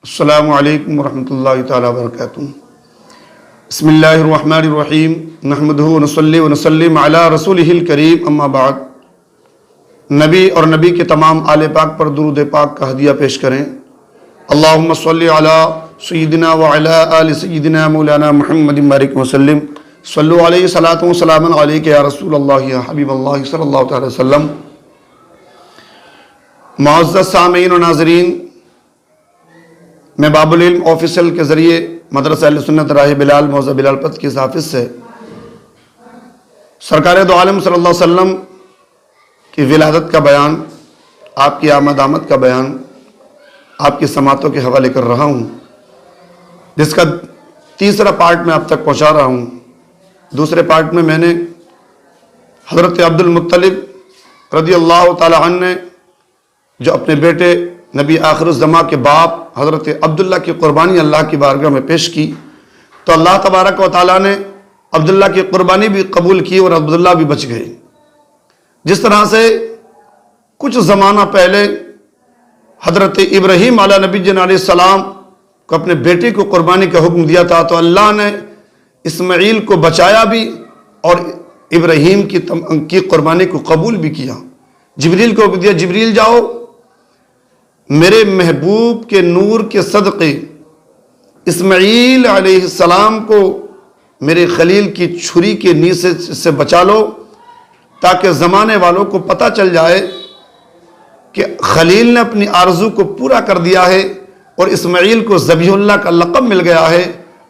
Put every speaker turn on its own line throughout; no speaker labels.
السلام علیکم ورحمۃ اللہ تعالیٰ وبرکاتہ۔ بسم اللہ الرحمن الرحیم، نحمدہ ونصلی ونسلم علی رسولہ الکریم، اما بعد۔ نبی اور نبی کے تمام آل پاک پر درود پاک کا ہدیہ پیش کریں۔ اللہم صلی علی سیدنا وعلی آل سیدنا مولانا محمد بارک وسلم، صلو علیہ صلاۃ و سلام علیک یا رسول اللہ یا حبیب اللہ صلی اللہ تعالی وسلم۔ معزز سامعین و ناظرین، میں باب العلم آفیشل کے ذریعے مدرسہ اہل سنت راہ بلال موضع بلال پت کے حافظ سے سرکار دو عالم صلی اللہ علیہ وسلم کی ولادت کا بیان، آپ کی آمد کا بیان آپ کی سماعتوں کے حوالے کر رہا ہوں، جس کا تیسرا پارٹ میں آپ تک پہنچا رہا ہوں۔ دوسرے پارٹ میں نے حضرت عبد المطلب رضی اللہ تعالی عنہ نے جو اپنے بیٹے نبی آخر الزماں کے باپ حضرت عبداللہ کی قربانی اللہ کی بارگاہ میں پیش کی، تو اللہ تبارک و تعالیٰ نے عبداللہ کی قربانی بھی قبول کی اور عبداللہ بھی بچ گئے۔ جس طرح سے کچھ زمانہ پہلے حضرت ابراہیم علیہ نبی علیہ السلام کو اپنے بیٹے کو قربانی کا حکم دیا تھا، تو اللہ نے اسماعیل کو بچایا بھی اور ابراہیم کی قربانی کو قبول بھی کیا۔ جبریل کو دیا، جبریل جاؤ میرے محبوب کے نور کے صدقے اسماعیل علیہ السلام کو میرے خلیل کی چھری کے نیزے سے بچا لو، تاکہ زمانے والوں کو پتہ چل جائے کہ خلیل نے اپنی آرزو کو پورا کر دیا ہے اور اسماعیل کو ذبیح اللہ کا لقب مل گیا ہے،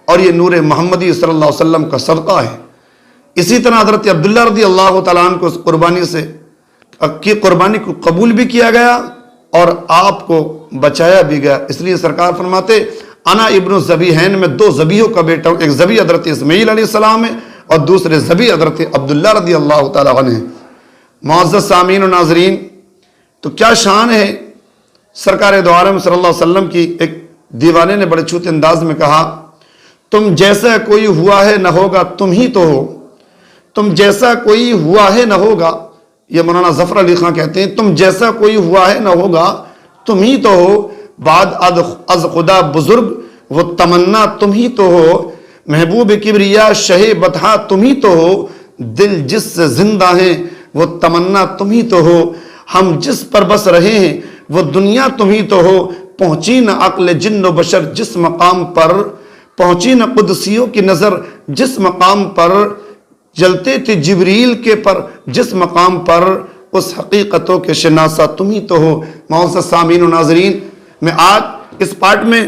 اور یہ نور محمدی صلی اللہ علیہ وسلم کا صدقہ ہے۔ اسی طرح حضرت عبداللہ رضی اللہ تعالیٰ عنہ کو اس قربانی کو قبول بھی کیا گیا اور آپ کو بچایا بھی گیا۔ اس لیے سرکار فرماتے انا ابن الذبیحین، میں دو ذبیحوں کا بیٹا ہوں، ایک ذبیح حضرت اسماعیل علیہ السلام ہے اور دوسرے ذبیح حضرت عبداللہ رضی اللہ تعالیٰ عنہ ہے۔ معزز سامعین و ناظرین، تو کیا شان ہے سرکار دو عالم صلی اللہ علیہ وسلم کی۔ ایک دیوانے نے بڑے چھوٹے انداز میں کہا، تم جیسا کوئی ہوا ہے نہ ہوگا تم ہی تو ہو، تم جیسا کوئی ہوا ہے نہ ہوگا، یہ مولانا ظفر علی خان کہتے ہیں، تم جیسا کوئی ہوا ہے نہ ہوگا تم ہی تو ہو، بعد از خدا بزرگ وہ تمنا تم ہی تو ہو، محبوب کبریا شہ بطحا تم ہی تو ہو، دل جس سے زندہ ہیں وہ تمنا تم ہی تو ہو، ہم جس پر بس رہے ہیں وہ دنیا تم ہی تو ہو، پہنچی نہ عقل جن و بشر جس مقام پر، پہنچی نہ قدسیوں کی نظر جس مقام پر، جلتے تھے جبریل کے پر جس مقام پر، اس حقیقتوں کے شناسہ تم ہی تو ہو۔ معزز سامعین و ناظرین، میں آج اس پارٹ میں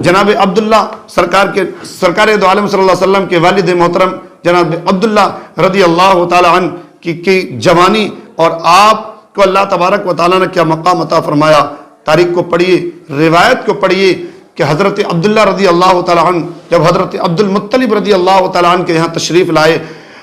جناب عبداللہ سرکار دو عالم صلی اللہ علیہ وسلم کے والد محترم جناب عبداللہ رضی اللہ تعالی عنہ کی جوانی اور آپ کو اللہ تبارک و تعالیٰ نے کیا مقام عطا فرمایا، تاریخ کو پڑھیے، روایت کو پڑھیے کہ حضرت عبداللہ رضی اللہ تعالیٰ عنہ جب حضرت عبد المطلب رضی اللہ تعالیٰ عنہ کے یہاں تشریف لائے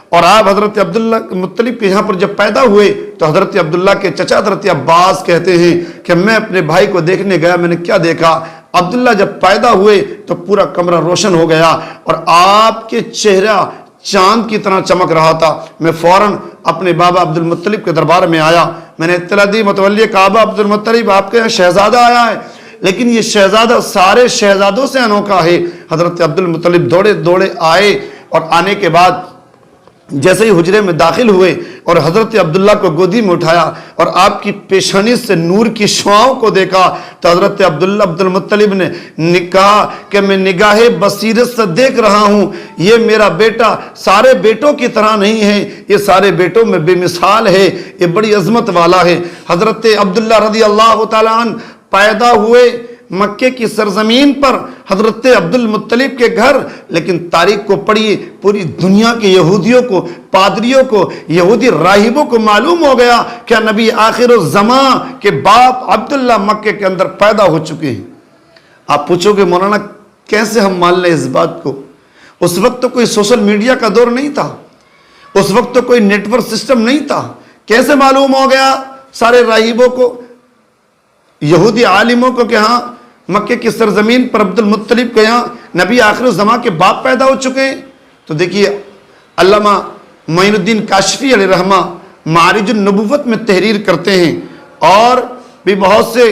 اور آپ حضرت عبداللہ مطلب کے یہاں پر جب پیدا ہوئے، تو حضرت عبداللہ کے چچا حضرت عباس کہتے ہیں کہ میں اپنے بھائی کو دیکھنے گیا، میں نے کیا دیکھا، عبداللہ جب پیدا ہوئے تو پورا کمرہ روشن ہو گیا اور آپ کے چہرہ چاند کی طرح چمک رہا تھا۔ میں فوراً اپنے بابا عبد المطلب کے دربار میں آیا، میں نے اطلاع دی متولی کعبہ عبد المطلب آپ کے یہاں شہزادہ آیا ہے، لیکن یہ شہزادہ سارے شہزادوں سے انوکھا ہے۔ حضرت عبد المطلب دوڑے دوڑے آئے اور آنے کے بعد جیسے ہی حجرے میں داخل ہوئے اور حضرت عبداللہ کو گودی میں اٹھایا اور آپ کی پیشانی سے نور کی شعاؤں کو دیکھا، تو حضرت عبد المطلب نے کہا کہ میں نگاہ بصیرت سے دیکھ رہا ہوں، یہ میرا بیٹا سارے بیٹوں کی طرح نہیں ہے، یہ سارے بیٹوں میں بے مثال ہے، یہ بڑی عظمت والا ہے۔ حضرت عبداللہ رضی اللہ تعالیٰ عنہ پیدا ہوئے مکے کی سرزمین پر، حضرت عبد المطلب کے گھر، لیکن تاریخ کو پڑھیے، پوری دنیا کے یہودیوں کو، پادریوں کو، یہودی راہبوں کو معلوم ہو گیا کہ نبی آخر الزماں کے باپ عبداللہ مکے کے اندر پیدا ہو چکے ہیں۔ آپ پوچھو گے مولانا کیسے ہم مان لیں اس بات کو؟ اس وقت تو کوئی سوشل میڈیا کا دور نہیں تھا، اس وقت تو کوئی نیٹ ورک سسٹم نہیں تھا، کیسے معلوم ہو گیا سارے راہبوں کو، یہودی عالموں کو کہ ہاں مکے کی سرزمین پر عبد المطلب کے یہاں نبی آخر الزماں کے باپ پیدا ہو چکے ہیں؟ تو دیکھیے علامہ معین الدین کاشفی علیہ رحمہ معارج النبوت میں تحریر کرتے ہیں اور بھی بہت سے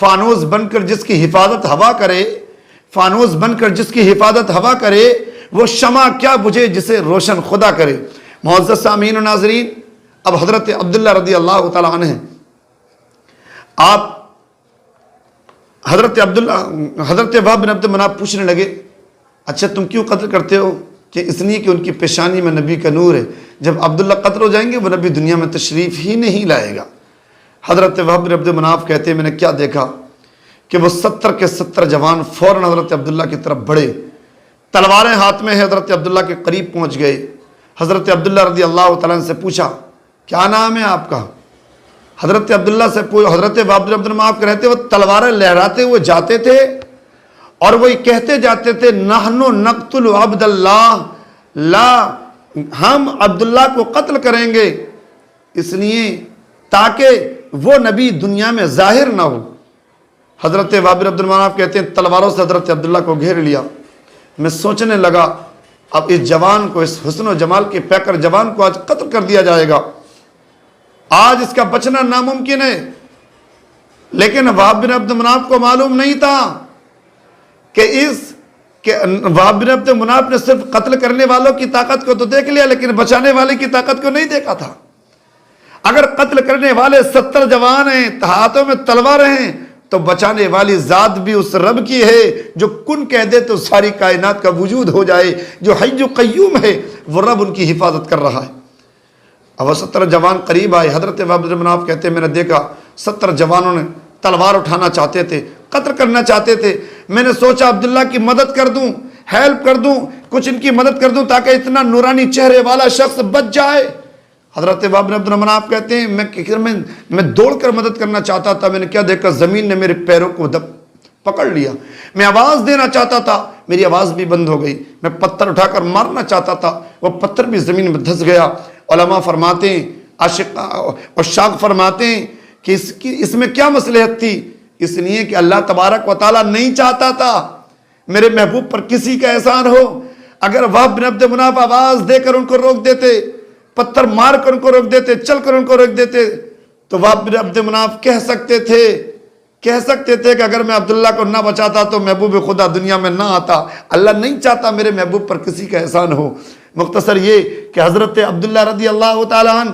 فانوس بن کر جس کی حفاظت ہوا کرے، فانوس بن کر جس کی حفاظت ہوا کرے، وہ شمع کیا بجھے جسے روشن خدا کرے۔ معزز سامعین و ناظرین، اب حضرت عبداللہ رضی اللہ تعالیٰ عنہ، آپ حضرت وہب بن عبد مناف پوچھنے لگے، اچھا تم کیوں قتل کرتے ہو؟ کہ اس لیے کہ ان کی پیشانی میں نبی کا نور ہے، جب عبداللہ قتل ہو جائیں گے وہ نبی دنیا میں تشریف ہی نہیں لائے گا۔ حضرت وہب بن عبد مناف کہتے ہیں میں نے کیا دیکھا کہ وہ 70 کے 70 جوان فوراً حضرت عبداللہ کی طرف بڑھے، تلواریں ہاتھ میں ہیں، حضرت عبداللہ کے قریب پہنچ گئے۔ حضرت عبداللہ رضی اللہ تعالیٰ عنہ سے پوچھا کیا نام ہے آپ کا؟ حضرت عبداللہ سے حضرت وہب بن عبد مناف کہتے وہ تلواریں لہراتے ہوئے جاتے تھے اور وہی کہتے جاتے تھے نحن نقتل عبداللہ، لا ہم عبداللہ کو قتل کریں گے اس لیے تاکہ وہ نبی دنیا میں ظاہر نہ ہو۔ حضرت وہب بن عبد مناف کہتے ہیں تلواروں سے حضرت عبداللہ کو گھیر لیا۔ میں سوچنے لگا اب اس جوان کو، اس حسن و جمال کے پیکر جوان کو آج قتل کر دیا جائے گا، آج اس کا بچنا ناممکن ہے۔ لیکن وہب بن عبد مناف کو معلوم نہیں تھا کہ وہب بن عبد مناف نے صرف قتل کرنے والوں کی طاقت کو تو دیکھ لیا لیکن بچانے والے کی طاقت کو نہیں دیکھا تھا۔ اگر قتل کرنے والے 70 جوان ہیں، ہاتھوں میں تلوار ہیں، تو بچانے والی ذات بھی اس رب کی ہے جو کن کہہ دے تو ساری کائنات کا وجود ہو جائے، جو حی و قیوم ہے، وہ رب ان کی حفاظت کر رہا ہے۔ اب 70 جوان قریب آئے۔ حضرت وہب بن مناف کہتے ہیں میں نے دیکھا 70 جوانوں نے تلوار اٹھانا چاہتے تھے، قتل کرنا چاہتے تھے۔ میں نے سوچا عبداللہ کی مدد کر دوں، ہیلپ کر دوں، کچھ ان کی مدد کر دوں تاکہ اتنا نورانی چہرے والا شخص بچ جائے۔ حضرت وہب بن عبد مناف کہتے ہیں میں دوڑ کر مدد کرنا چاہتا تھا، میں نے کیا دیکھا زمین نے میرے پیروں کو پکڑ لیا۔ میں آواز دینا چاہتا تھا، میری آواز بھی بند ہو گئی۔ میں پتھر اٹھا کر مارنا چاہتا تھا، وہ پتھر بھی زمین میں دھس گیا۔ علماء فرماتے ہیں، عشاق فرماتے ہیں کہ اس میں کیا مصلحت تھی؟ اس لیے کہ اللہ تبارک و تعالیٰ نہیں چاہتا تھا میرے محبوب پر کسی کا احسان ہو۔ اگر وہب بن عبد مناف آواز دے کر ان کو روک دیتے، پتھر مار کر ان کو روک دیتے، چل کر ان کو روک دیتے، تو وہب بن عبد مناف کہہ سکتے تھے کہ اگر میں عبداللہ کو نہ بچاتا تو محبوب خدا دنیا میں نہ آتا۔ اللہ نہیں چاہتا میرے محبوب پر کسی کا احسان ہو۔ مختصر یہ کہ حضرت عبداللہ رضی اللہ تعالیٰ عنہ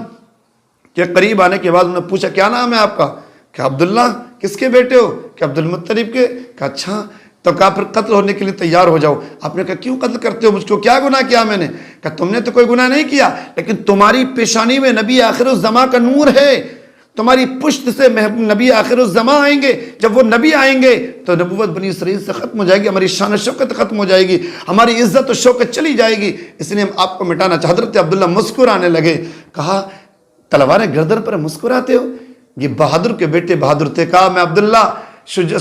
کے قریب آنے کے بعد انہوں نے پوچھا کیا نام ہے آپ کا؟ کہ عبداللہ کس کے بیٹے ہو؟ کہ عبد المطلب کے۔ کہ اچھا، تو کہا پھر قتل ہونے کے لیے تیار ہو جاؤ۔ آپ نے کہا کیوں قتل کرتے ہو مجھ کو، کیا گناہ کیا میں نے؟ کہ تم نے تو کوئی گناہ نہیں کیا، لیکن تمہاری پیشانی میں نبی آخر الزماں کا نور ہے، تمہاری پشت سے نبی آخر الزماں آئیں گے، جب وہ نبی آئیں گے تو نبوت بنی اسرائیل سے ختم ہو جائے گی، ہماری شان و شوکت ختم ہو جائے گی، ہماری عزت و شوکت چلی جائے گی، اس لیے ہم آپ کو مٹانا چاہتے۔ حضرت عبداللہ مسکرانے لگے۔ کہا تلواریں گردن پر مسکراتے ہو؟ یہ بہادر کے بیٹے بہادر تھے۔ کہا میں عبداللہ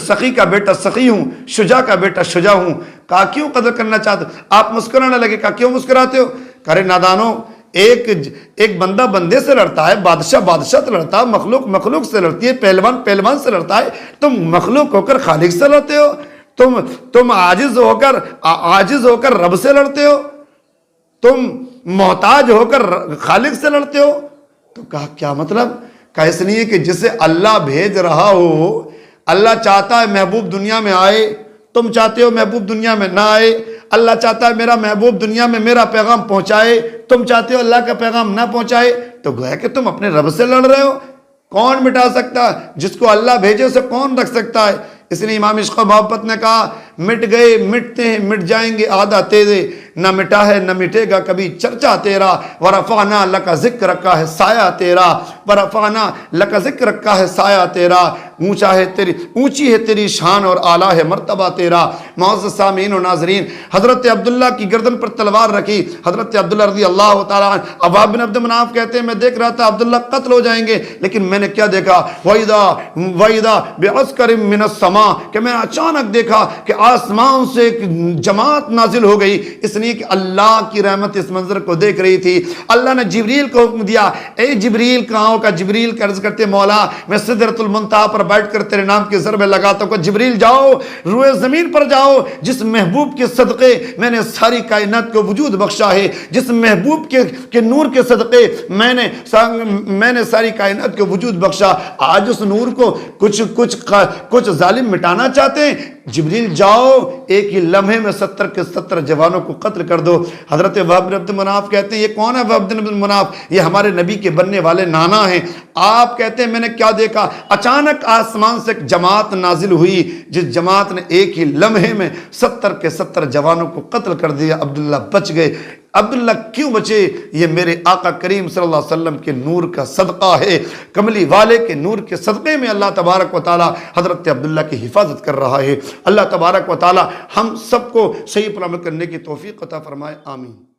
سخی کا بیٹا سخی ہوں، شجاع کا بیٹا شجاع ہوں۔ کہا کیوں قتل کرنا چاہتے ہو؟ آپ مسکرانے لگے۔ کہا کیوں مسکراتے ہو؟ کہا نادانو، ایک بندہ بندے سے لڑتا ہے، بادشاہ بادشاہ سے لڑتا ہے، مخلوق مخلوق سے لڑتی ہے، پہلوان پہلوان سے لڑتا ہے، تم مخلوق ہو کر خالق سے لڑتے ہو، تم عاجز ہو کر رب سے لڑتے ہو، تم محتاج ہو کر خالق سے لڑتے ہو۔ تو کہا کیا مطلب؟ کہا اس لیے کہ جسے اللہ بھیج رہا ہو، اللہ چاہتا ہے محبوب دنیا میں آئے، تم چاہتے ہو محبوب دنیا میں نہ آئے۔ اللہ چاہتا ہے میرا محبوب دنیا میں میرا پیغام پہنچائے، تم چاہتے ہو اللہ کا پیغام نہ پہنچائے، تو گویا کہ تم اپنے رب سے لڑ رہے ہو۔ کون مٹا سکتا ہے؟ جس کو اللہ بھیجے اسے کون رکھ سکتا ہے؟ اس لیے امام عشق و محبت نے کہا مٹ گئے مٹتے ہیں مٹ جائیں گے آدھا تیرے، نہ مٹا ہے نہ مٹے گا کبھی چرچا تیرا، ورفعنا لک ذکر کا ہے سایہ تیرا، ورفعنا لک ذکر کا ہے سایہ تیرا، اونچی ہے تیری شان اور اعلیٰ ہے مرتبہ تیرا۔ معزز سامعین و ناظرین، حضرت عبداللہ کی گردن پر تلوار رکھی، حضرت عبداللہ رضی اللہ تعالیٰ عنہ۔ وہب بن عبد مناف کہتے ہیں میں دیکھ رہا تھا عبداللہ قتل ہو جائیں گے، لیکن میں نے کیا دیکھا؟ وَإِذَا بِعَسْكَرٍ مِّنَ السَّمَاءِ، کہ میں نے اچانک دیکھا کہ آسمان سے ایک جماعت نازل ہو گئی، اس لیے کہ اللہ کی رحمت اس منظر کو دیکھ رہی تھی۔ اللہ نے جبریل کو حکم دیا، اے جبریل کہاں کا جبریل کا عرض کرتے مولا میں سدرۃ المنتہا پر بیٹھ کر تیرے نام کی ضربیں لگاتا ہوں کہ جبریل جاؤ روئے زمین پر جاؤ، جس محبوب کے صدقے میں نے ساری کائنات کو وجود بخشا ہے، جس محبوب کے نور کے صدقے میں نے ساری کائنات کو وجود بخشا، آج اس نور کو کچھ ظالم مٹانا چاہتے ہیں، جبریل جاؤ ایک ہی لمحے میں 70 کے 70 جوانوں کو قتل کر دو۔ حضرت وہب بن عبد مناف کہتے ہیں یہ کون ہے وہب بن عبد مناف؟ یہ ہمارے نبی کے بننے والے نانا ہیں۔ آپ کہتے ہیں میں نے کیا دیکھا، اچانک آسمان سے ایک جماعت نازل ہوئی، جس جماعت نے ایک ہی لمحے میں 70 کے 70 جوانوں کو قتل کر دیا، عبداللہ بچ گئے۔ عبداللہ کیوں بچے؟ یہ میرے آقا کریم صلی اللہ علیہ وسلم کے نور کا صدقہ ہے، کملی والے کے نور کے صدقے میں اللہ تبارک و تعالی حضرت عبداللہ کی حفاظت کر رہا ہے۔ اللہ تبارک و تعالی ہم سب کو صحیح پر عمل کرنے کی توفیق عطا فرمائے، آمین۔